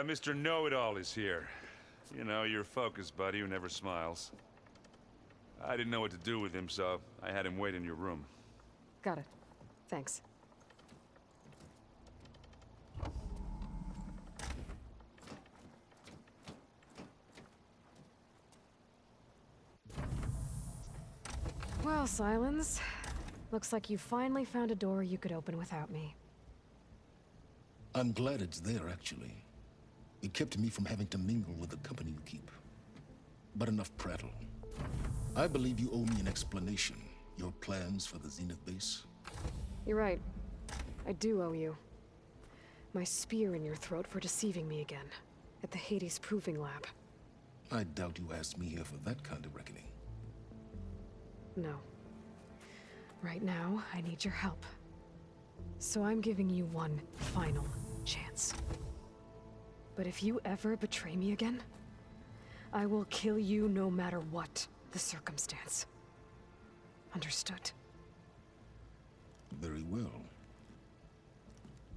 Mr. Know-It-All is here. You know, your focus buddy who never smiles. I didn't know what to do with him, so I had him wait in your room. Got it. Thanks. Well, Silence. Looks like you finally found a door you could open without me. I'm glad it's there, actually. It kept me from having to mingle with the company you keep. But enough prattle. I believe you owe me an explanation. Your plans for the Zenith base? You're right. I do owe you. My spear in your throat for deceiving me again. At the Hades Proving Lab. I doubt you asked me here for that kind of reckoning. No. Right now, I need your help. So I'm giving you one final chance. But if you ever betray me again, I will kill you no matter what the circumstance. Understood? Very well.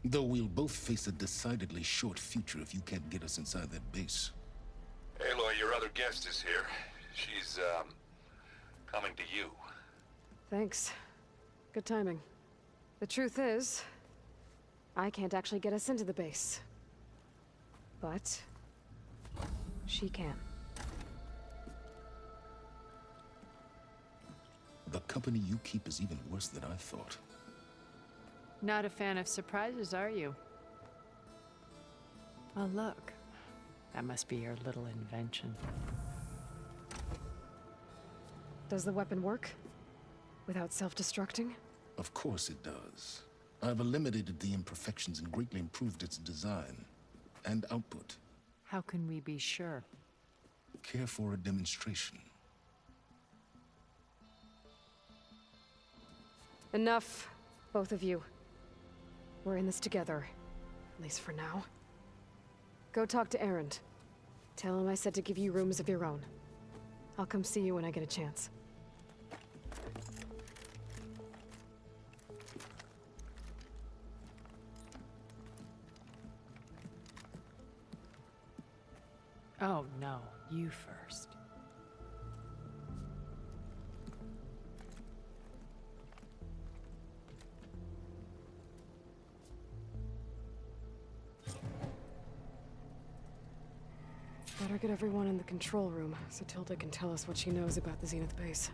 Though we'll both face a decidedly short future if you can't get us inside that base. Aloy, your other guest is here. She's, coming to you. Thanks. Good timing. The truth is, I can't actually get us into the base. But she can. The company you keep is even worse than I thought. Not a fan of surprises, are you? Oh, look. That must be your little invention. Does the weapon work? Without self-destructing? Of course it does. I've eliminated the imperfections and greatly improved its design and output. How can we be sure? Care for a demonstration? Enough, both of you. We're in this together, at least for now. Go talk to Erend. Tell him I said to give you rooms of your own. I'll come see you when I get a chance. Oh, no. You first. Better get everyone in the control room, so Tilda can tell us what she knows about the Zenith base.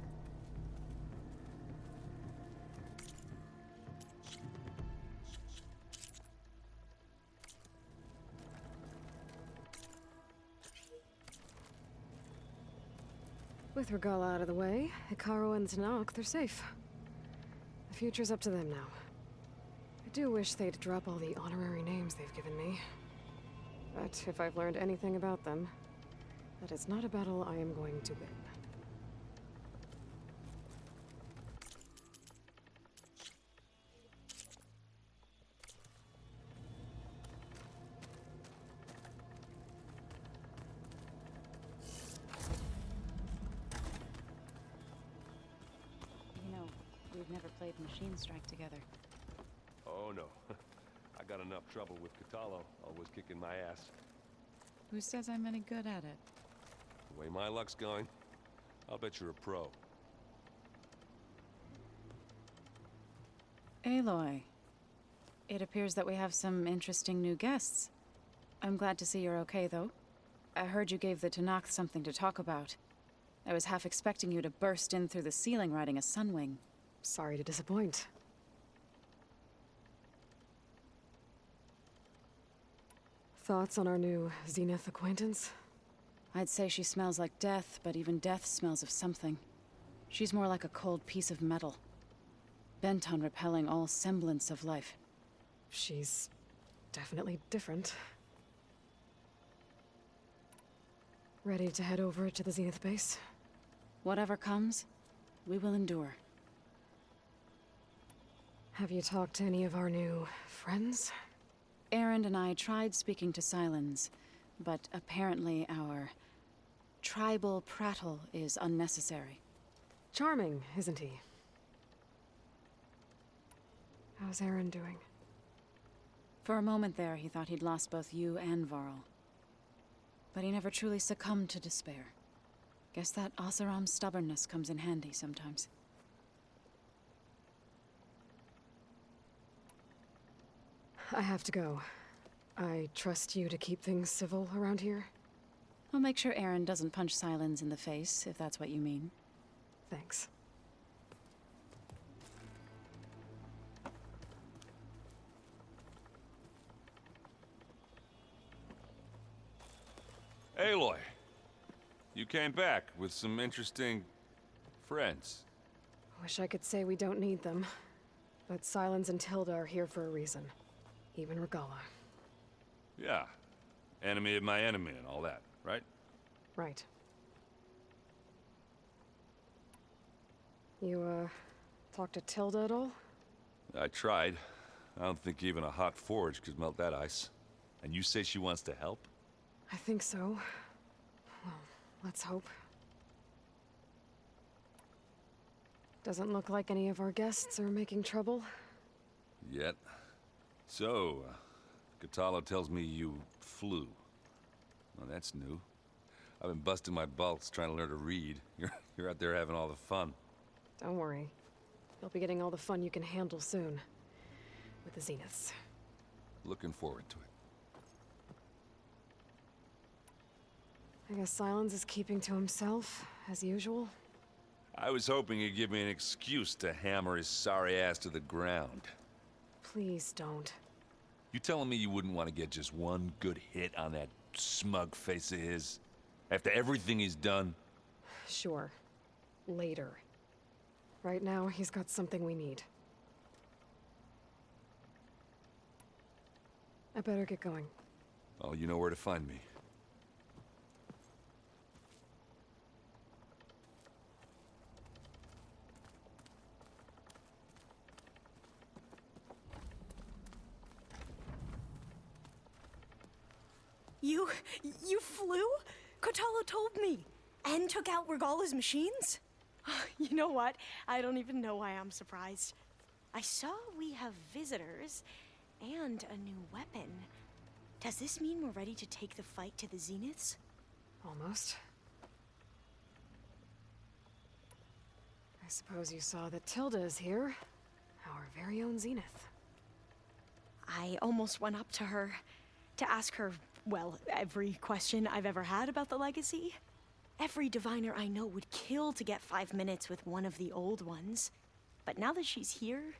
With Regala out of the way, Hikaru and Zanok, they're safe. The future's up to them now. I do wish they'd drop all the honorary names they've given me. But if I've learned anything about them, that is not a battle I am going to win. You know, we've never played Machine Strike together. Oh no. I got enough trouble with Katalo, always kicking my ass. Who says I'm any good at it? The way my luck's going, I'll bet you're a pro. Aloy. It appears that we have some interesting new guests. I'm glad to see you're okay, though. I heard you gave the Tanakh something to talk about. I was half expecting you to burst in through the ceiling riding a sunwing. Sorry to disappoint. Thoughts on our new Zenith acquaintance? I'd say she smells like death, but even death smells of something. She's more like a cold piece of metal. Bent on repelling all semblance of life. She's definitely different. Ready to head over to the Zenith base? Whatever comes, we will endure. Have you talked to any of our new friends? Erend and I tried speaking to Silence, but apparently our tribal prattle is unnecessary. Charming, isn't he? How's Aaron doing? For a moment there, he thought he'd lost both you and Varl. but he never truly succumbed to despair. Guess that Oseram's stubbornness comes in handy sometimes. I have to go. I trust you to keep things civil around here? I'll make sure Aaron doesn't punch Silence in the face, if that's what you mean. Thanks. Aloy, you came back with some interesting friends. Wish I could say we don't need them, but Silence and Tilda are here for a reason. Even Regala. Yeah, enemy of my enemy and all that, right? Right. You, talked to Tilda at all? I tried. I don't think even a hot forge could melt that ice. And you say she wants to help? I think so. Well, let's hope. Doesn't look like any of our guests are making trouble. Yet. So, Catalo tells me you flew. Well, that's new. I've been busting my balls trying to learn to read. You're out there having all the fun. Don't worry. You'll be getting all the fun you can handle soon. With the Zeniths. Looking forward to it. I guess Silence is keeping to himself, as usual. I was hoping he'd give me an excuse to hammer his sorry ass to the ground. Please don't. You telling me you wouldn't want to get just one good hit on that smug face of his? After everything he's done? Sure. Later. Right now, he's got something we need. I better get going. Oh, you know where to find me. You flew? Kotalo told me. And took out Regala's machines? You know what? I don't even know why I'm surprised. I saw we have visitors and a new weapon. Does this mean we're ready to take the fight to the Zeniths? Almost. I suppose you saw that Tilda is here. Our very own Zenith. I almost went up to her to ask her, well, every question I've ever had about the legacy. Every diviner I know would kill to get 5 minutes with one of the old ones. But now that she's here,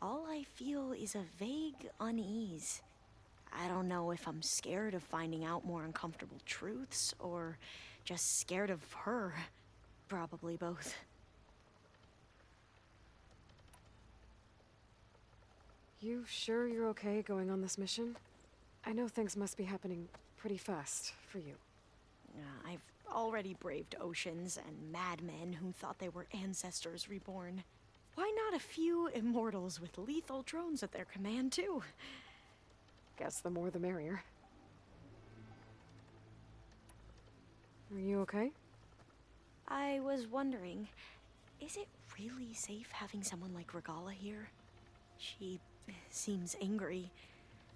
all I feel is a vague unease. I don't know if I'm scared of finding out more uncomfortable truths, or just scared of her. Probably both. You sure you're okay going on this mission? I know things must be happening pretty fast for you. I've already braved oceans and madmen who thought they were ancestors reborn. Why not a few immortals with lethal drones at their command, too? Guess the more the merrier. Are you okay? I was wondering, is it really safe having someone like Regala here? She seems angry.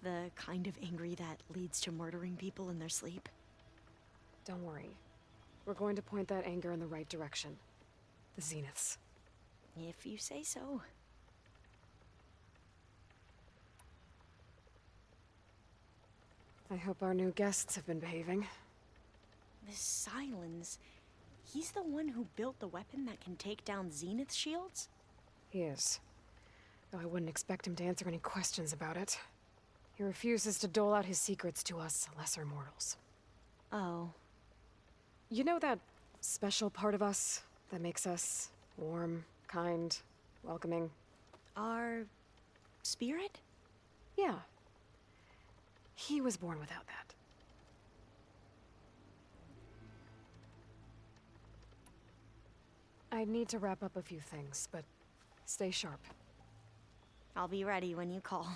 The kind of angry that leads to murdering people in their sleep. Don't worry. We're going to point that anger in the right direction. The Zeniths. If you say so. I hope our new guests have been behaving. This Silence, he's the one who built the weapon that can take down Zenith shields? He is. Though I wouldn't expect him to answer any questions about it. He refuses to dole out his secrets to us lesser mortals. Oh. You know that special part of us that makes us warm, kind, welcoming? Our spirit? Yeah. He was born without that. I need to wrap up a few things, but stay sharp. I'll be ready when you call.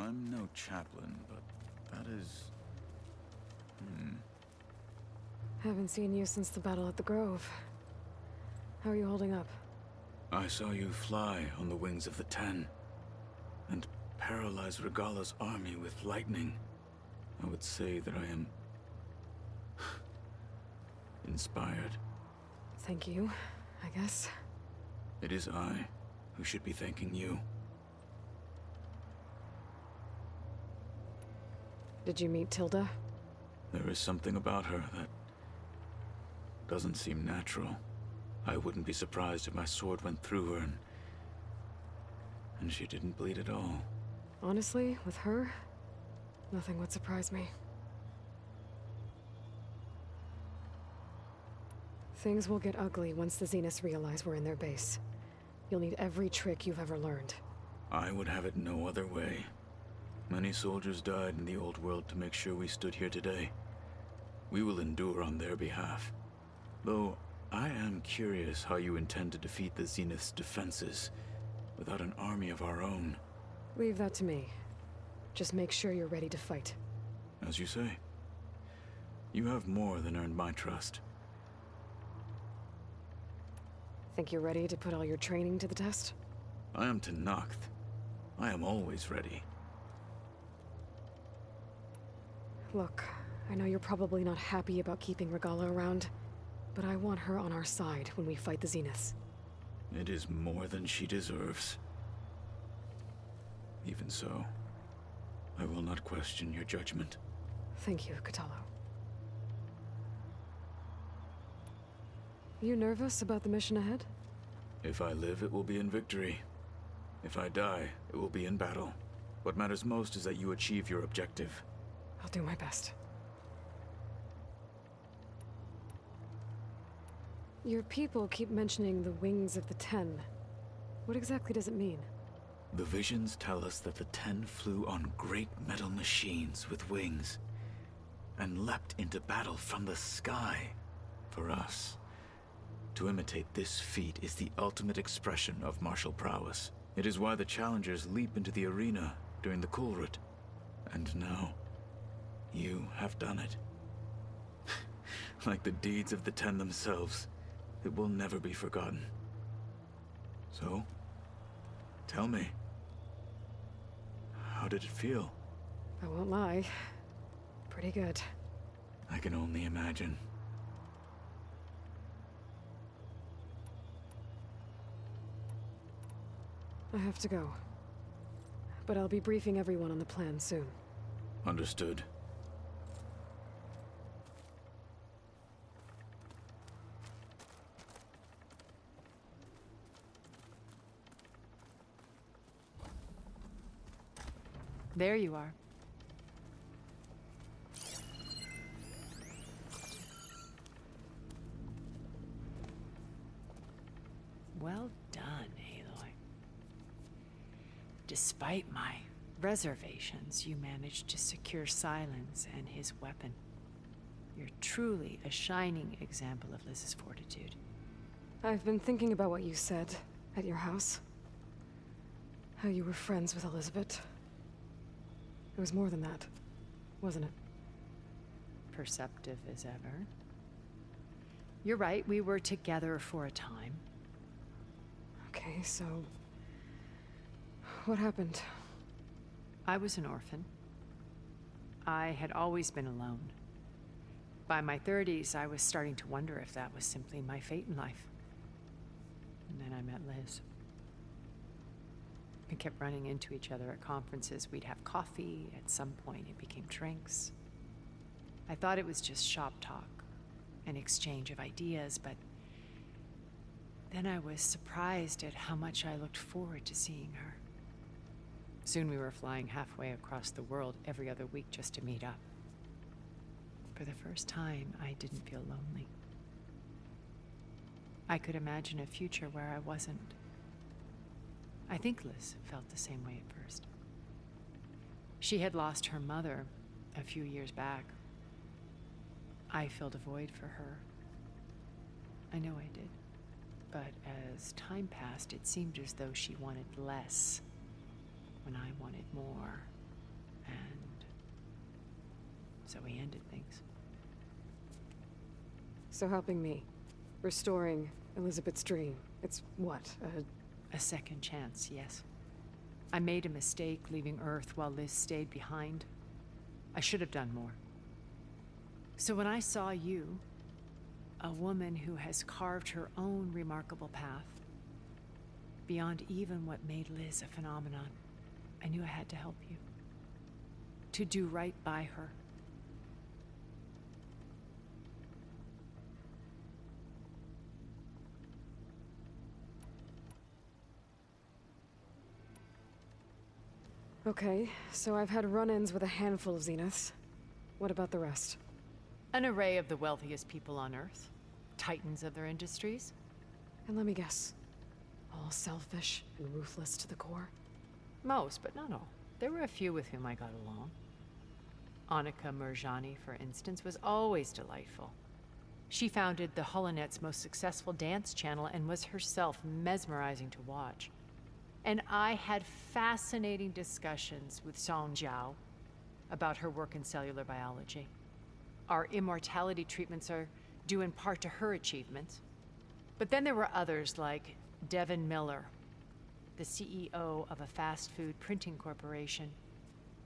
I'm no chaplain, but that is... Haven't seen you since the battle at the Grove. How are you holding up? I saw you fly on the wings of the Ten, and paralyze Regala's army with lightning. I would say that I am... inspired. Thank you, I guess. It is I who should be thanking you. Did you meet Tilda? There is something about her that doesn't seem natural. I wouldn't be surprised if my sword went through her and she didn't bleed at all. Honestly, with her, nothing would surprise me. Things will get ugly once the Zeniths realize we're in their base. You'll need every trick you've ever learned. I would have it no other way. Many soldiers died in the old world to make sure we stood here today. We will endure on their behalf. Though, I am curious how you intend to defeat the Zenith's defenses without an army of our own. Leave that to me. Just make sure you're ready to fight. As you say. You have more than earned my trust. Think you're ready to put all your training to the test? I am Tenakth. I am always ready. Look, I know you're probably not happy about keeping Regala around, but I want her on our side when we fight the Zeniths. It is more than she deserves. Even so, I will not question your judgment. Thank you, Kotallo. You nervous about the mission ahead? If I live, it will be in victory. If I die, it will be in battle. What matters most is that you achieve your objective. I'll do my best. Your people keep mentioning the wings of the Ten. What exactly does it mean? The visions tell us that the Ten flew on great metal machines with wings, and leapt into battle from the sky. For us, to imitate this feat is the ultimate expression of martial prowess. It is why the challengers leap into the arena during the Kulrut. And now, you have done it. Like the deeds of the Ten themselves, it will never be forgotten. So, tell me, how did it feel? I won't lie. Pretty good. I can only imagine. I have to go. But I'll be briefing everyone on the plan soon. Understood. There you are. Well done, Aloy. Despite my reservations, you managed to secure Silence and his weapon. You're truly a shining example of Liz's fortitude. I've been thinking about what you said at your house. How you were friends with Elizabeth. It was more than that, wasn't it? Perceptive as ever. You're right, we were together for a time. Okay, so... what happened? I was an orphan. I had always been alone. By my 30s, I was starting to wonder if that was simply my fate in life. And then I met Liz. We kept running into each other at conferences. We'd have coffee. At some point, it became drinks. I thought it was just shop talk, an exchange of ideas, but then I was surprised at how much I looked forward to seeing her. Soon we were flying halfway across the world every other week just to meet up. For the first time, I didn't feel lonely. I could imagine a future where I wasn't. I think Liz felt the same way at first. She had lost her mother a few years back. I filled a void for her. I know I did. But as time passed, it seemed as though she wanted less when I wanted more. and so we ended things. So helping me, restoring Elizabeth's dream, it's what, A second chance, yes. I made a mistake leaving Earth while Liz stayed behind. I should have done more. So when I saw you, a woman who has carved her own remarkable path, beyond even what made Liz a phenomenon, I knew I had to help you. To do right by her. Okay, so I've had run-ins with a handful of Zeniths. What about the rest? An array of the wealthiest people on Earth. Titans of their industries. And let me guess, all selfish and ruthless to the core? Most, but not all. There were a few with whom I got along. Annika Murjani, for instance, was always delightful. She founded the Holonet's most successful dance channel and was herself mesmerizing to watch. And I had fascinating discussions with Song Jiao about her work in cellular biology. Our immortality treatments are due in part to her achievements. But then there were others like Devin Miller, the CEO of a fast food printing corporation.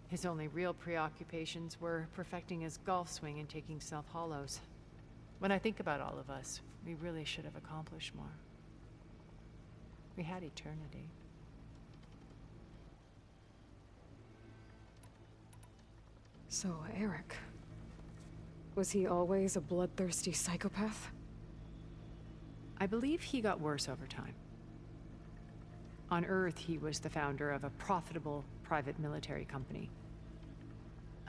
His only real preoccupations were perfecting his golf swing and taking self-hollows. When I think about all of us, we really should have accomplished more. We had eternity. So, Eric. Was he always a bloodthirsty psychopath? I believe he got worse over time. On Earth, he was the founder of a profitable private military company.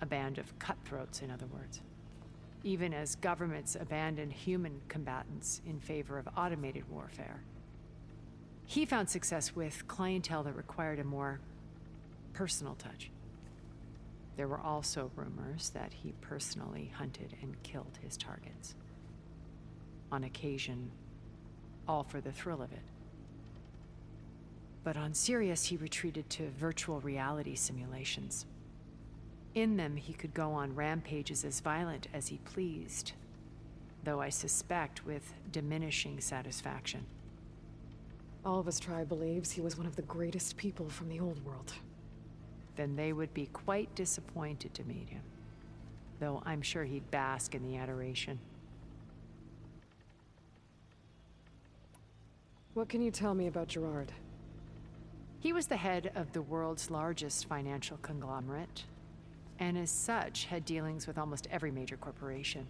A band of cutthroats, in other words. Even as governments abandoned human combatants in favor of automated warfare. He found success with clientele that required a more personal touch. There were also rumors that he personally hunted and killed his targets. On occasion, all for the thrill of it. But on Sirius, he retreated to virtual reality simulations. In them, he could go on rampages as violent as he pleased, though I suspect with diminishing satisfaction. All of his tribe believes he was one of the greatest people from the old world. Then they would be quite disappointed to meet him, though I'm sure he'd bask in the adoration. What can you tell me about Gerard? He was the head of the world's largest financial conglomerate, and as such had dealings with almost every major corporation.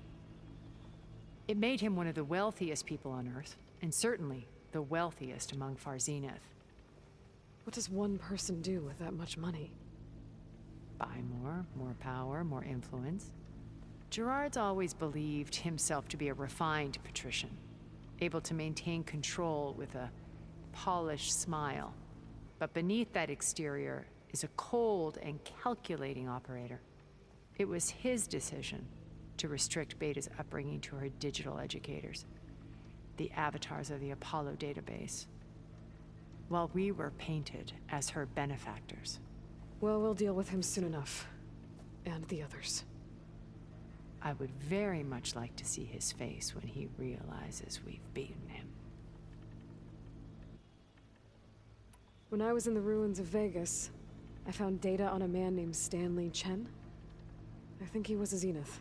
It made him one of the wealthiest people on Earth, and certainly the wealthiest among Far Zenith. What does one person do with that much money? Buy more power, more influence. Gerard's always believed himself to be a refined patrician, able to maintain control with a polished smile. But beneath that exterior is a cold and calculating operator. It was his decision to restrict Beta's upbringing to her digital educators, the avatars of the Apollo database, while we were painted as her benefactors. Well, we'll deal with him soon enough. And the others. I would very much like to see his face when he realizes we've beaten him. When I was in the ruins of Vegas, I found data on a man named Stanley Chen. I think he was a Zenith.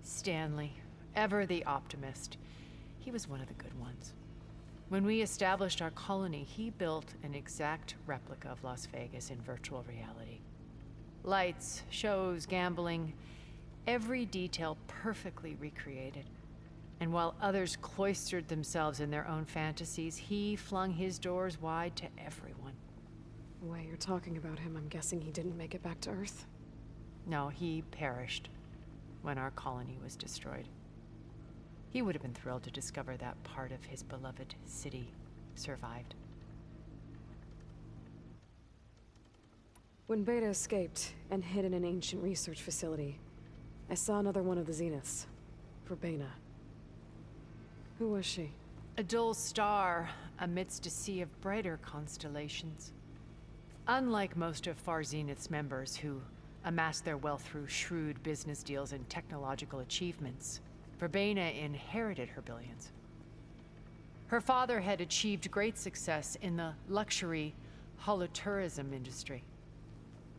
Stanley, ever the optimist. He was one of the good ones. When we established our colony, he built an exact replica of Las Vegas in virtual reality. Lights, shows, gambling, every detail perfectly recreated. And while others cloistered themselves in their own fantasies, he flung his doors wide to everyone. The way you're talking about him, I'm guessing he didn't make it back to Earth? No, he perished when our colony was destroyed. He would have been thrilled to discover that part of his beloved city survived. When Beta escaped and hid in an ancient research facility, I saw another one of the Zeniths, Verbena. Who was she? A dull star amidst a sea of brighter constellations. Unlike most of Far Zenith's members who amassed their wealth through shrewd business deals and technological achievements. Verbena inherited her billions. Her father had achieved great success in the luxury holotourism industry.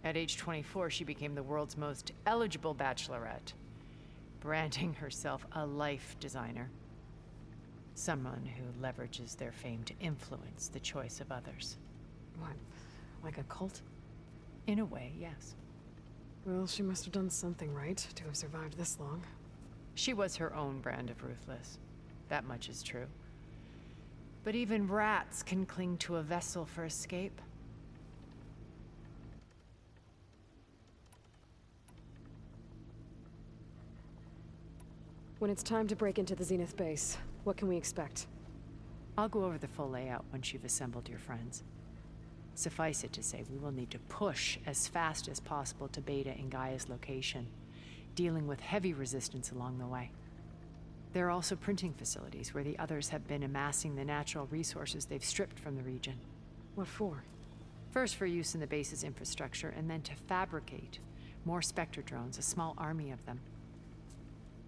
At age 24, she became the world's most eligible bachelorette, branding herself a life designer. Someone who leverages their fame to influence the choice of others. What? Like a cult? In a way, yes. Well, she must have done something right to have survived this long. She was her own brand of ruthless. That much is true. But even rats can cling to a vessel for escape. When it's time to break into the Zenith base, what can we expect? I'll go over the full layout once you've assembled your friends. Suffice it to say, we will need to push as fast as possible to Beta and Gaia's location, dealing with heavy resistance along the way. There are also printing facilities where the others have been amassing the natural resources they've stripped from the region. What for? First for use in the base's infrastructure, and then to fabricate more Spectre drones, a small army of them.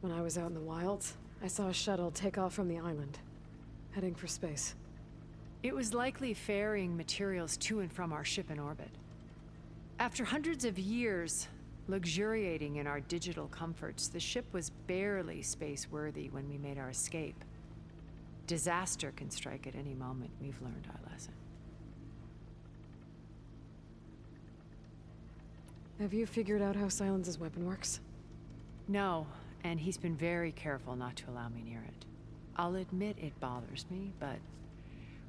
When I was out in the wilds, I saw a shuttle take off from the island, heading for space. It was likely ferrying materials to and from our ship in orbit. After hundreds of years luxuriating in our digital comforts, the ship was barely space-worthy when we made our escape. Disaster can strike at any moment. We've learned our lesson. Have you figured out how Silence's weapon works? No, and he's been very careful not to allow me near it. I'll admit it bothers me, but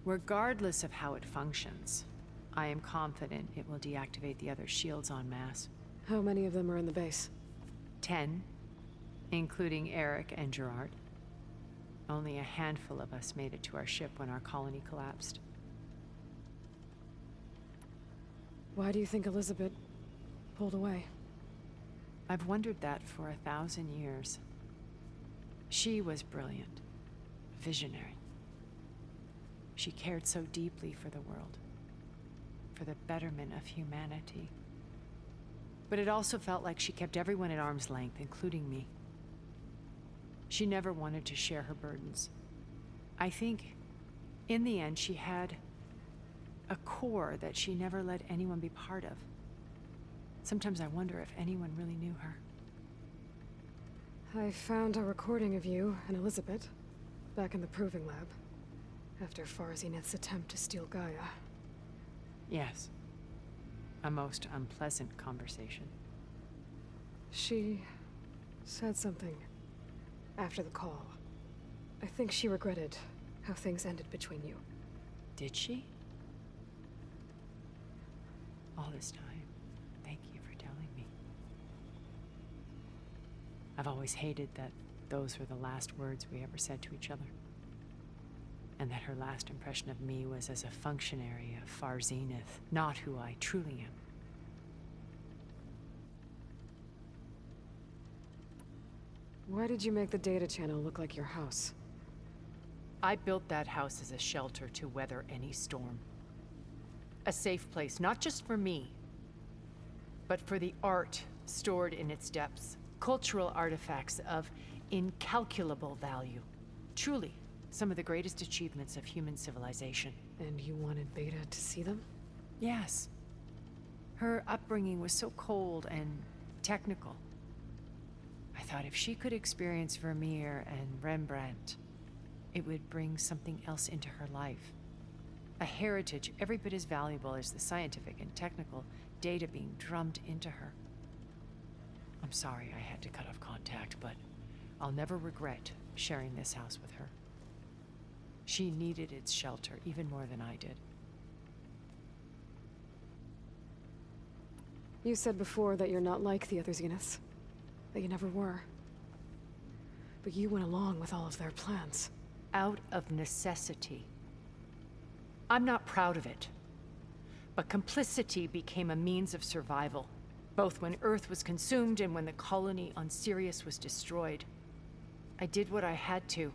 regardless of how it functions, I am confident it will deactivate the other shields en masse. How many of them are in the base? 10, including Eric and Gerard. Only a handful of us made it to our ship when our colony collapsed. Why do you think Elizabeth pulled away? I've wondered that for 1,000 years. She was brilliant, visionary. She cared so deeply for the world, for the betterment of humanity. But it also felt like she kept everyone at arm's length, including me. She never wanted to share her burdens. I think, in the end, she had a core that she never let anyone be part of. Sometimes I wonder if anyone really knew her. I found a recording of you and Elizabeth back in the proving lab after Zenith's attempt to steal Gaia. Yes. A most unpleasant conversation. She said something after the call. I think she regretted how things ended between you. Did she? All this time, thank you for telling me. I've always hated that those were the last words we ever said to each other. And that her last impression of me was as a functionary of Zenith, not who I truly am. Why did you make the data channel look like your house? I built that house as a shelter to weather any storm. A safe place, not just for me, but for the art stored in its depths. Cultural artifacts of incalculable value. Truly, some of the greatest achievements of human civilization. And you wanted Beta to see them? Yes. Her upbringing was so cold and technical. I thought if she could experience Vermeer and Rembrandt, it would bring something else into her life. A heritage every bit as valuable as the scientific and technical data being drummed into her. I'm sorry I had to cut off contact, but I'll never regret sharing this house with her. She needed its shelter even more than I did. You said before that you're not like the other Zeniths. That you never were. But you went along with all of their plans. Out of necessity. I'm not proud of it. But complicity became a means of survival, both when Earth was consumed and when the colony on Sirius was destroyed. I did what I had to.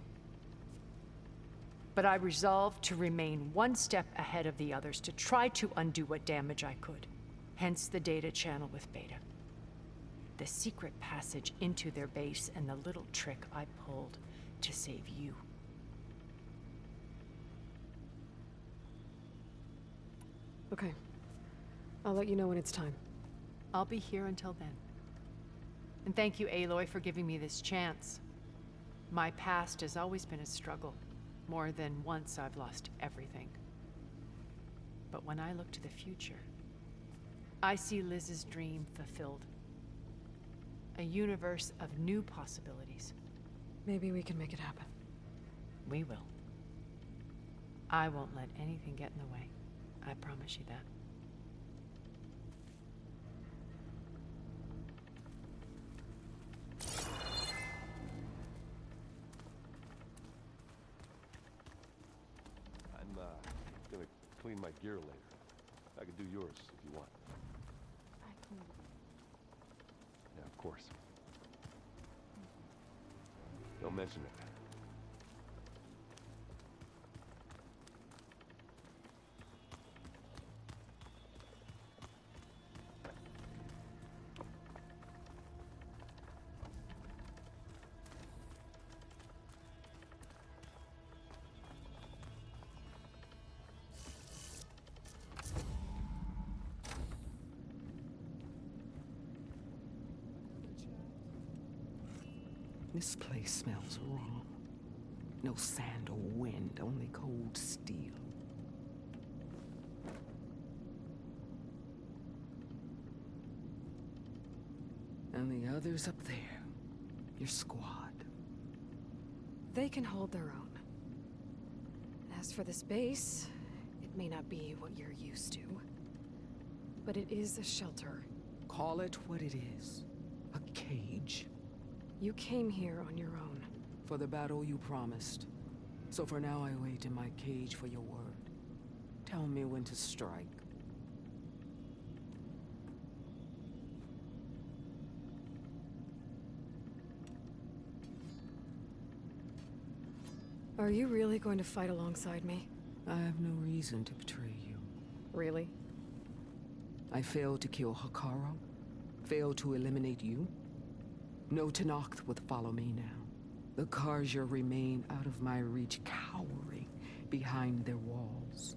But I resolved to remain one step ahead of the others, to try to undo what damage I could. Hence the data channel with Beta. the secret passage into their base and the little trick I pulled to save you. Okay. I'll let you know when it's time. I'll be here until then. And thank you, Aloy, for giving me this chance. My past has always been a struggle. More than once I've lost everything. But when I look to the future, I see Liz's dream fulfilled. A universe of new possibilities. Maybe we can make it happen. We will. I won't let anything get in the way. I promise you that. I'm gonna clean my gear later. I can do yours if you want. Yeah, of course. Don't mention it. This place smells wrong. No sand or wind, only cold steel. And the others up there, your squad. They can hold their own. As for this base, it may not be what you're used to, but it is a shelter. Call it what it is. A cage. You came here on your own. For the battle you promised. So for now I wait in my cage for your word. Tell me when to strike. Are you really going to fight alongside me? I have no reason to betray you. Really? I failed to kill Hekaro. Failed to eliminate you. No Tenakth would follow me now. The Karja remain out of my reach, cowering behind their walls.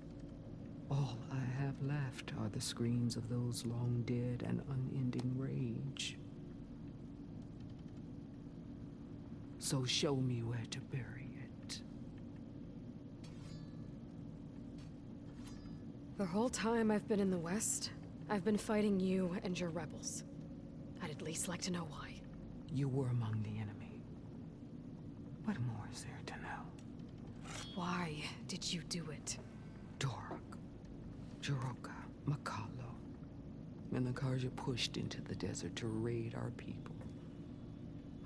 All I have left are the screams of those long dead and unending rage. So show me where to bury it. The whole time I've been in the West, I've been fighting you and your rebels. I'd at least like to know why. You were among the enemy. What more is there to know? Why did you do it? Dorok, Jiroka, Makalo, and the Karja pushed into the desert to raid our people.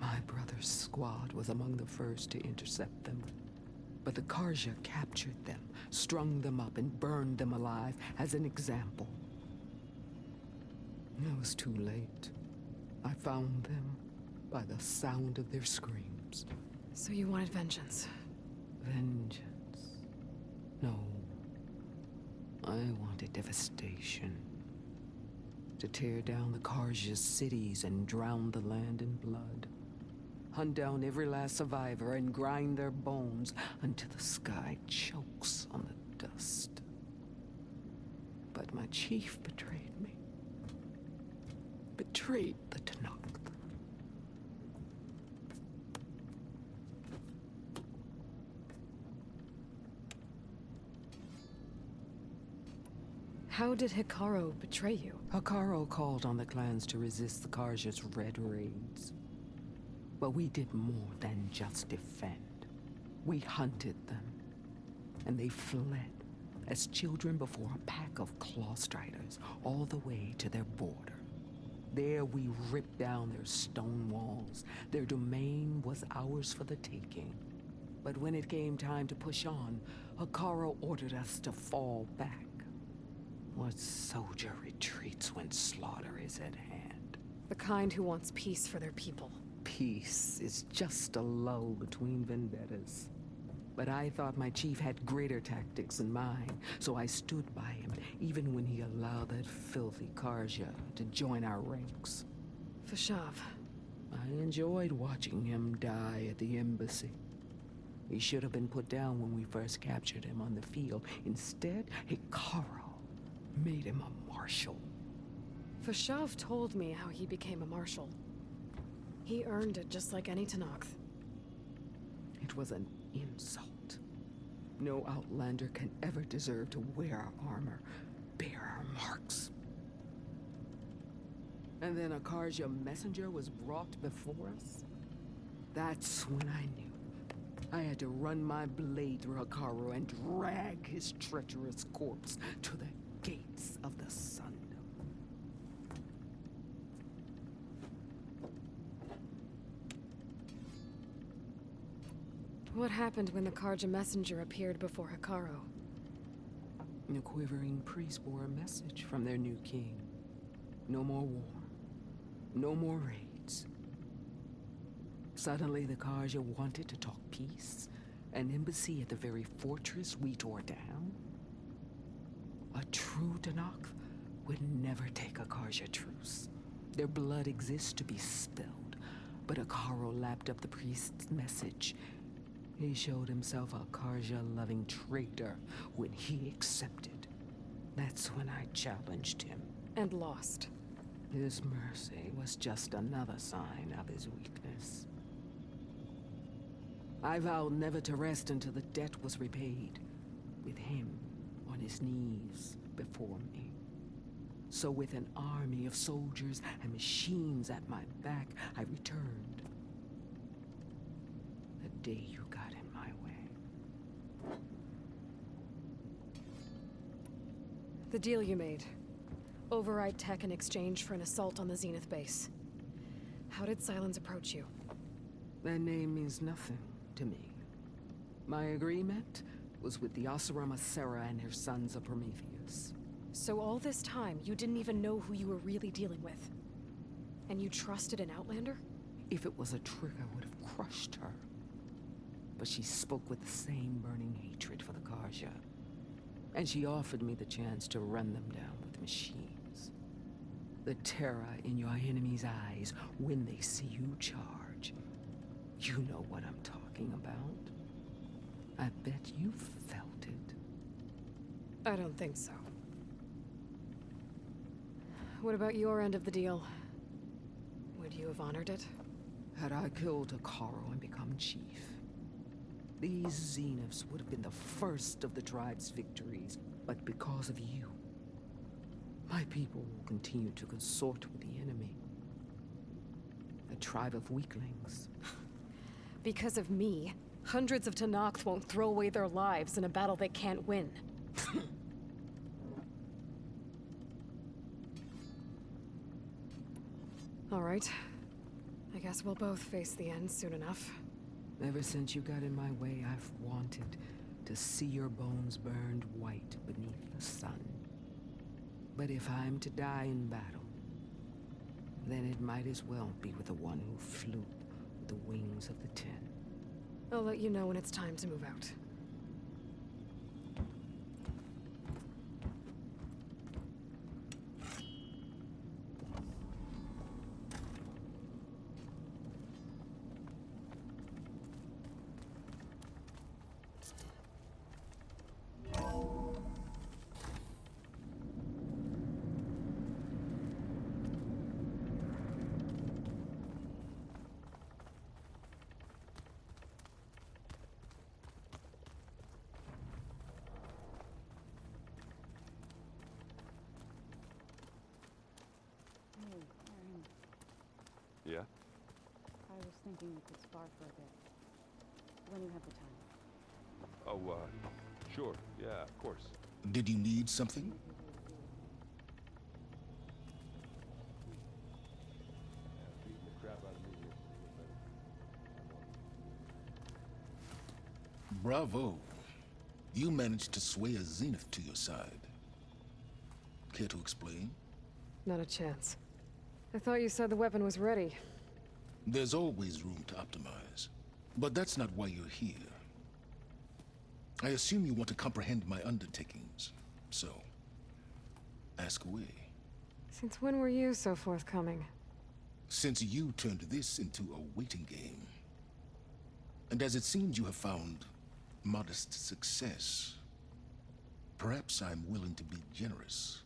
My brother's squad was among the first to intercept them. But the Karja captured them, strung them up, and burned them alive as an example. It was too late. I found them by the sound of their screams. So you wanted vengeance? Vengeance? No. I wanted devastation. To tear down the Karja's cities and drown the land in blood. Hunt down every last survivor and grind their bones until the sky chokes on the dust. But my chief betrayed me. Betrayed the Tenakth. How did Hekaro betray you? Hekaro called on the clans to resist the Karja's red raids. But we did more than just defend. We hunted them, and they fled as children before a pack of claw striders all the way to their border. There we ripped down their stone walls. Their domain was ours for the taking. But when it came time to push on, Hekaro ordered us to fall back. What soldier retreats when slaughter is at hand? The kind who wants peace for their people. Peace is just a lull between vendettas. But I thought my chief had greater tactics in mind, so I stood by him, even when he allowed that filthy Karja to join our ranks. Fashav. I enjoyed watching him die at the embassy. He should have been put down when we first captured him on the field. Instead, Hikaru made him a marshal. Fashav told me how he became a marshal. He earned it just like any Tenakth. It was an insult. No Outlander can ever deserve to wear our armor, bear our marks. And then a Karja messenger was brought before us? That's when I knew. I had to run my blade through Hikaru and drag his treacherous corpse to the gates of the Sun. What happened when the Karja messenger appeared before Hikaru? The quivering priests bore a message from their new king. No more war. No more raids. Suddenly the Karja wanted to talk peace. An embassy at the very fortress we tore down? A true Tenakth would never take a Karja truce. Their blood exists to be spilled. But Hikaru lapped up the priest's message. He showed himself a Karja-loving traitor when he accepted. That's when I challenged him. And lost. His mercy was just another sign of his weakness. I vowed never to rest until the debt was repaid, with him on his knees before me. So with an army of soldiers and machines at my back, I returned. The day you got in my way. The deal you made. Override tech in exchange for an assault on the Zenith base. How did Silence approach you? That name means nothing to me. My agreement was with the Oseram Asera and her sons of Prometheus. So all this time, you didn't even know who you were really dealing with? And you trusted an Outlander? If it was a trick, I would have crushed her. But she spoke with the same burning hatred for the Karja. And she offered me the chance to run them down with machines. The terror in your enemy's eyes when they see you charge. You know what I'm talking about. I bet you felt it. I don't think so. What about your end of the deal? Would you have honored it? Had I killed Hikaru and become chief, these Zeniths would have been the first of the tribe's victories. But because of you, my people will continue to consort with the enemy. A tribe of weaklings. Because of me, hundreds of Tenakth won't throw away their lives in a battle they can't win. All right. I guess we'll both face the end soon enough. Ever since you got in my way, I've wanted to see your bones burned white beneath the sun. But if I'm to die in battle, then it might as well be with the one who flew with the wings of the Ten. I'll let you know when it's time to move out. Yeah? I was thinking we could spar for a bit. When you have the time. Oh, sure. Yeah, of course. Did you need something? Beating the crap out of me here. Bravo. You managed to sway a Zenith to your side. Care to explain? Not a chance. I thought you said the weapon was ready. There's always room to optimize. But that's not why you're here. I assume you want to comprehend my undertakings. So, ask away. Since when were you so forthcoming? Since you turned this into a waiting game, and as it seems you have found modest success, perhaps I'm willing to be generous.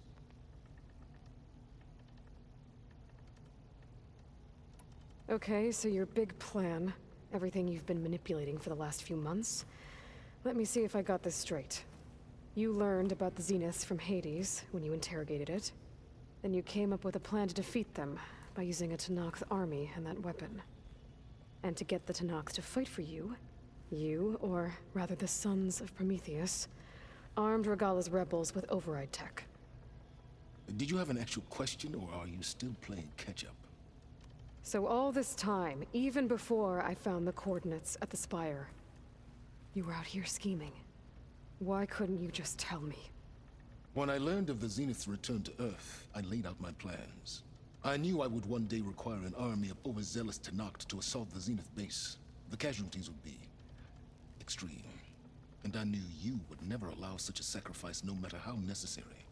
Okay, so your big plan, everything you've been manipulating for the last few months. Let me see if I got this straight. You learned about the Zeniths from Hades when you interrogated it. Then you came up with a plan to defeat them by using a Tenakth army and that weapon. And to get the Tenakth to fight for you, or rather the Sons of Prometheus, armed Regalla's rebels with override tech. Did you have an actual question, or are you still playing catch-up? So all this time, even before I found the coordinates at the Spire, you were out here scheming. Why couldn't you just tell me? When I learned of the Zenith's return to Earth, I laid out my plans. I knew I would one day require an army of overzealous Tenakth to assault the Zenith base. The casualties would be extreme. And I knew you would never allow such a sacrifice, no matter how necessary.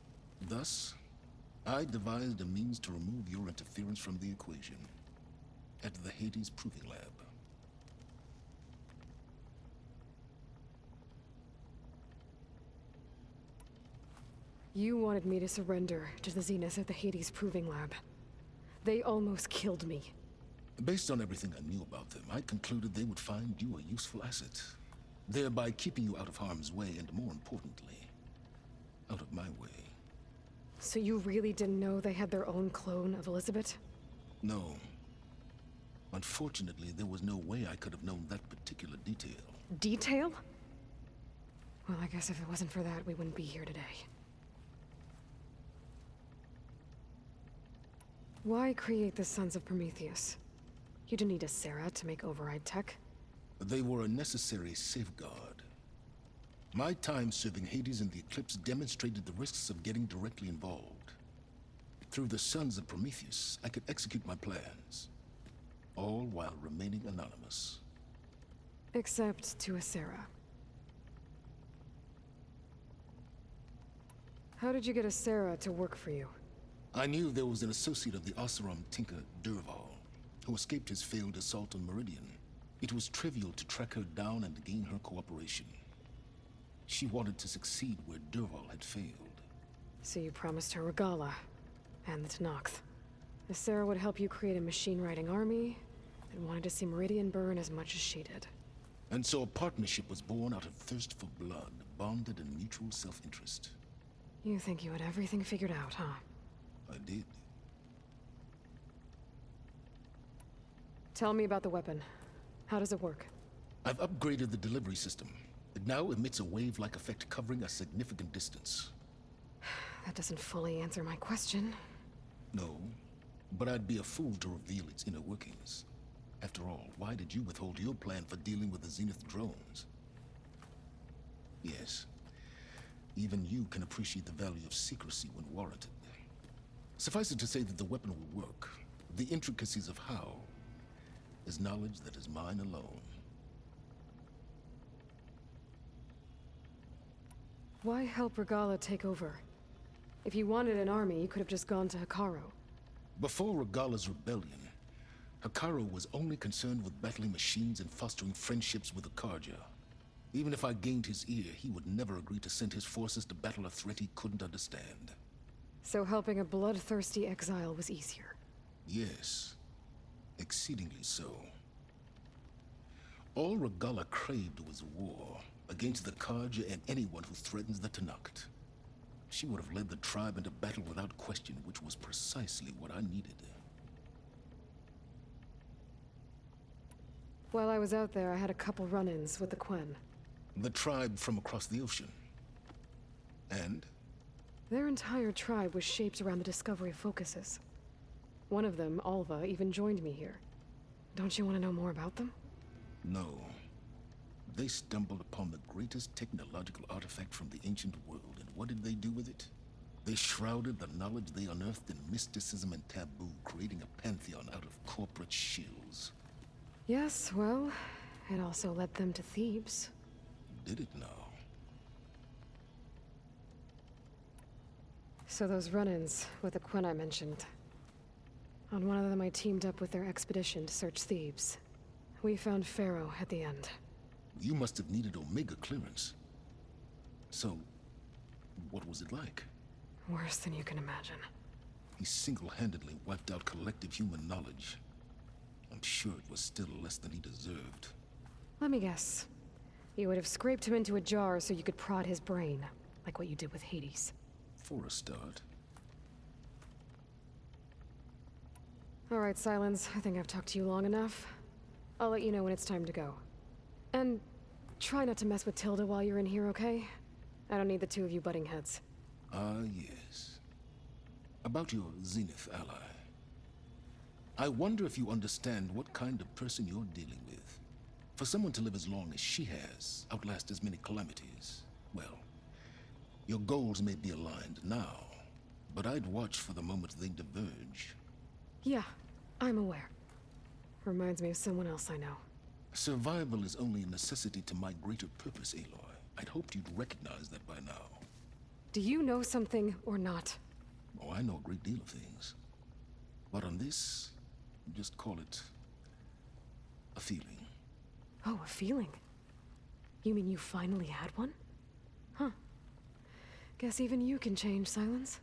Thus, I devised a means to remove your interference from the equation. At the Hades Proving Lab. You wanted me to surrender to the Zeniths at the Hades Proving Lab. They almost killed me. Based on everything I knew about them, I concluded they would find you a useful asset, thereby keeping you out of harm's way and, more importantly, out of my way. So you really didn't know they had their own clone of Elizabeth? No. Unfortunately, there was no way I could have known that particular detail. Detail? Well, I guess if it wasn't for that, we wouldn't be here today. Why create the Sons of Prometheus? You didn't need a Sarah to make override tech. They were a necessary safeguard. My time serving Hades in the Eclipse demonstrated the risks of getting directly involved. Through the Sons of Prometheus, I could execute my plans. All while remaining anonymous. Except to a Sarah. How did you get a Sarah to work for you? I knew there was an associate of the Oseram tinker, Durval, who escaped his failed assault on Meridian. It was trivial to track her down and gain her cooperation. She wanted to succeed where Durval had failed. So you promised her Regalla, and the Tenakth. The Sarah would help you create a machine-riding army, and wanted to see Meridian burn as much as she did. And so a partnership was born out of thirst for blood, bonded in mutual self-interest. You think you had everything figured out, huh? I did. Tell me about the weapon. How does it work? I've upgraded the delivery system. It now emits a wave-like effect covering a significant distance. That doesn't fully answer my question. No, but I'd be a fool to reveal its inner workings. After all, why did you withhold your plan for dealing with the Zenith drones? Yes, even you can appreciate the value of secrecy when warranted. Suffice it to say that the weapon will work. The intricacies of how is knowledge that is mine alone. Why help Regalla take over? If you wanted an army, you could have just gone to Hekarro. Before Regalla's rebellion, Hekarro was only concerned with battling machines and fostering friendships with the Karja. Even if I gained his ear, he would never agree to send his forces to battle a threat he couldn't understand. So helping a bloodthirsty exile was easier. Yes, exceedingly so. All Regalla craved was war against the Karja and anyone who threatens the Tenakth. She would have led the tribe into battle without question, which was precisely what I needed. While I was out there, I had a couple run-ins with the Quen. The tribe from across the ocean. And? Their entire tribe was shaped around the discovery of focuses. One of them, Alva, even joined me here. Don't you want to know more about them? No. They stumbled upon the greatest technological artifact from the ancient world, and what did they do with it? They shrouded the knowledge they unearthed in mysticism and taboo, creating a pantheon out of corporate shills. Yes, well, it also led them to Thebes. Did it now? So those run-ins with the Quen I mentioned, On one of them, I teamed up with their expedition to search Thebes. We found Pharaoh at the end. You must have needed Omega clearance. So, what was it like? Worse than you can imagine. He single-handedly wiped out collective human knowledge. I'm sure it was still less than he deserved. Let me guess. You would have scraped him into a jar so you could prod his brain, like what you did with Hades. For a start. All right, Silence. I think I've talked to you long enough. I'll let you know when it's time to go. And try not to mess with Tilda while you're in here, okay? I don't need the two of you butting heads. Ah, yes. About your Zenith ally. I wonder if you understand what kind of person you're dealing with. For someone to live as long as she has, outlast as many calamities, well, your goals may be aligned now, but I'd watch for the moment they diverge. Yeah, I'm aware. Reminds me of someone else I know. Survival is only a necessity to my greater purpose, Aloy. I'd hoped you'd recognize that by now. Do you know something or not? Oh, I know a great deal of things. But on this, just call it a feeling. Oh, a feeling? You mean you finally had one? Huh. Guess even you can change, Silence.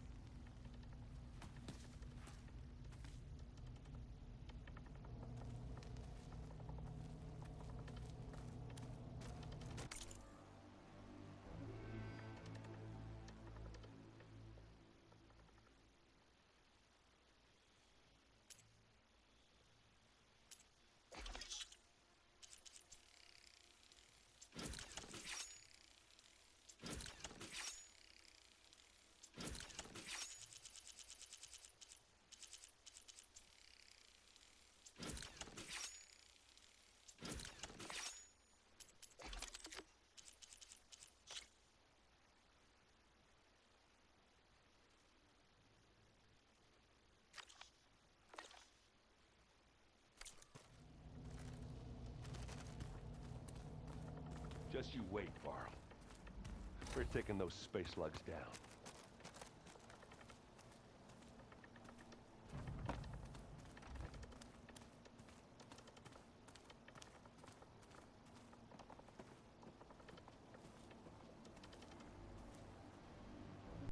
Just you wait, Varl. We're taking those space slugs down.